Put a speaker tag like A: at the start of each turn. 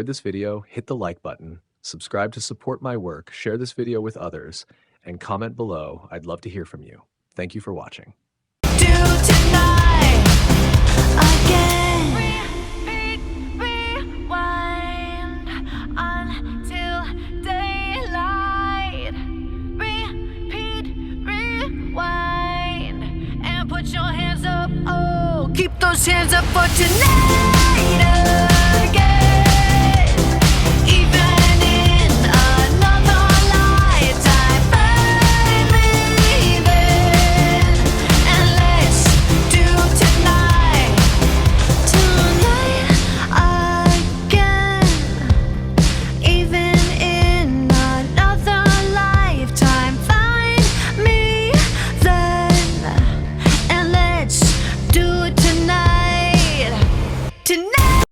A: enjoyed this video, hit the like button, subscribe to support my work, share this video with others, and comment below. I'd love to hear from you. Thank you for watching.
B: Do tonight again. Rewind until daylight. Repeat, rewind, and put your hands up. Oh, keep those hands up for tonight.